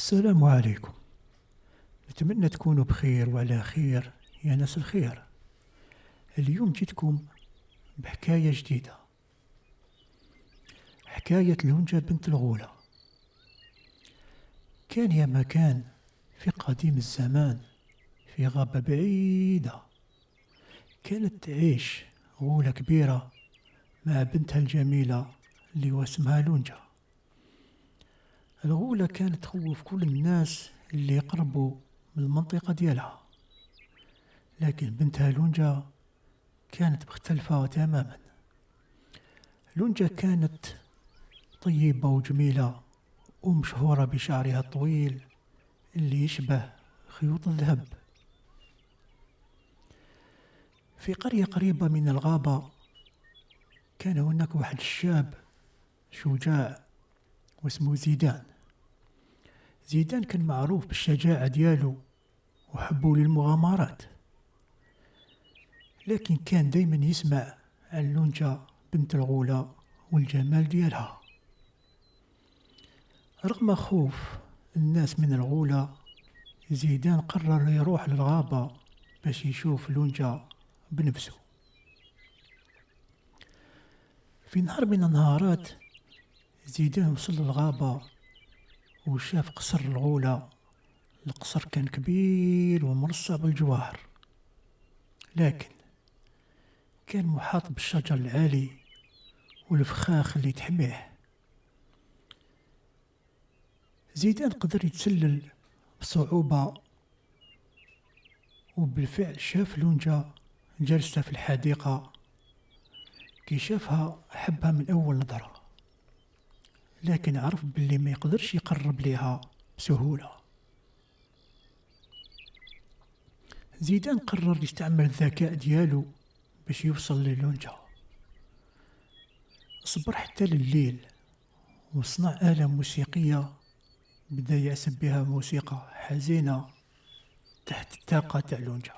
السلام عليكم. نتمنى تكونوا بخير وعلى خير يا ناس الخير. اليوم جيتكم بحكاية جديدة، حكاية لونجا بنت الغولة. كان يا مكان في قديم الزمان، في غابة بعيدة، كانت تعيش غولة كبيرة مع بنتها الجميلة اللي هو اسمها لونجا. الغولة كانت تخوف كل الناس اللي يقربوا من المنطقة ديالها، لكن بنتها لونجا كانت مختلفة تماما. لونجا كانت طيبة وجميلة ومشهورة بشعرها الطويل اللي يشبه خيوط الذهب. في قرية قريبة من الغابة كان هناك واحد الشاب شجاع واسمه زيدان. زيدان كان معروف بالشجاعة ديالو وحبه للمغامرات، لكن كان دايما يسمع عن لونجا بنت الغولة والجمال ديالها. رغم خوف الناس من الغولة، زيدان قرر يروح للغابة باش يشوف لونجا بنفسه. في نهار من النهارات زيدان وصل للغابة وشاف قصر الغولة. القصر كان كبير ومرصع بالجواهر، لكن كان محاط بالشجر العالي والفخاخ اللي تحميه. زيدان قدر يتسلل بصعوبة، وبالفعل شاف لونجا جالسة في الحديقة. كي شافها حبها من أول نظرة، لكن عرف باللي ما يقدرش يقرب ليها بسهولة. زيدان قرر يستعمل الذكاء ديالو باش يوصل للونجا. صبر حتى لليل وصنع آلة موسيقية، بدا يعزف بها موسيقى حزينة تحت الطاقة تاع لونجا.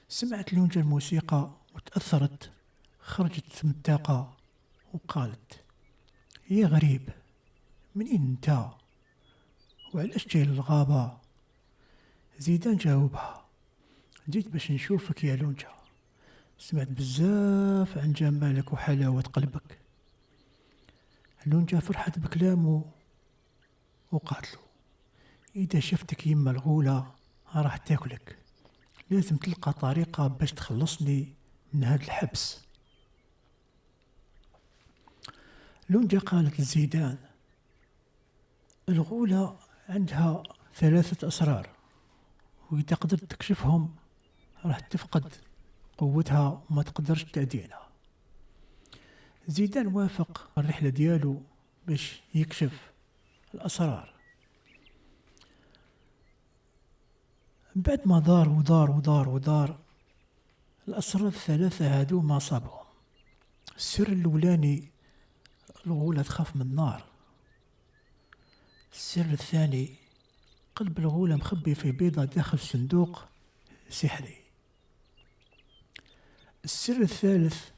سمعت لونجا الموسيقى وتأثرت، خرجت من الطاقة وقالت: يا غريب، منين انت وعلاش جاي للغابة؟ زيدان جاوبها: جيت باش نشوفك يا لونجا، سمعت بزاف عن جمالك وحلاوة قلبك. لونجا فرحت بكلامه وقالت له: إذا شفتك يما الغولة راح تاكلك، لازم تلقى طريقة باش تخلصني من هاد الحبس. لونجا قالت لزيدان: الغولة عندها 3 أسرار، وإذا قدرت تكشفهم راح تفقد قوتها وما تقدرش تعدينا. زيدان وافق الرحلة ديالو باش يكشف الأسرار. بعد ما دار ودار ودار ودار، الأسرار ال3 هادو ما صابهم. السر الأولاني: الغولة تخاف من النار. السر الثاني: قلب الغولة مخبي في بيضة داخل صندوق سحري. السر الثالث: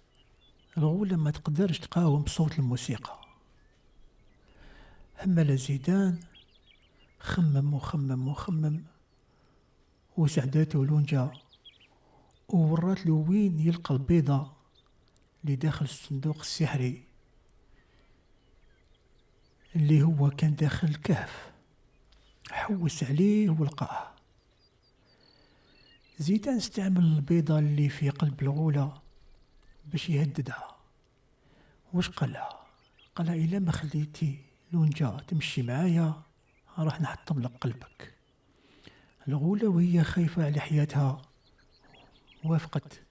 الغولة ما تقدرش تقاوم صوت الموسيقى. همل زيدان، خمم وخمم وخمم، وساعدته لونجا وورات له وين يلقى البيضة اللي داخل الصندوق السحري اللي هو كان داخل الكهف. حوس عليه ولقاه. زيدان استعمل البيضة اللي في قلب الغولة باش يهددها. واش قالها؟ قالها: إلا ما خليتي لونجا تمشي معايا راح نحطم لك قلبك. الغولة وهي خايفة على حياتها وافقت.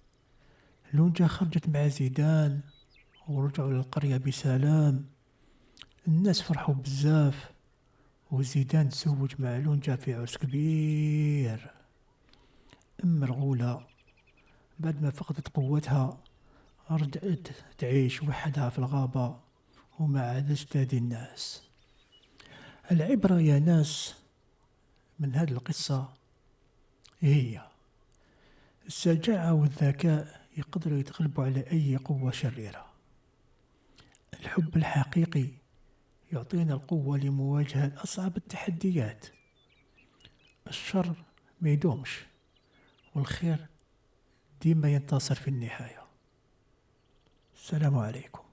لونجا خرجت مع زيدان ورجعوا للقرية بسلام. الناس فرحوا بزاف، وزيدان تزوج مع لونجا في عرس كبير. أما الغولة بعد ما فقدت قوتها رجعت تعيش وحدها في الغابة وما عادش تهدي الناس. العبرة يا ناس من هذه القصة هي: الشجاعة والذكاء يقدروا يتغلبوا على أي قوة شريرة. الحب الحقيقي يعطينا القوة لمواجهة أصعب التحديات. الشر ما يدومش، والخير ديما ينتصر في النهاية. السلام عليكم.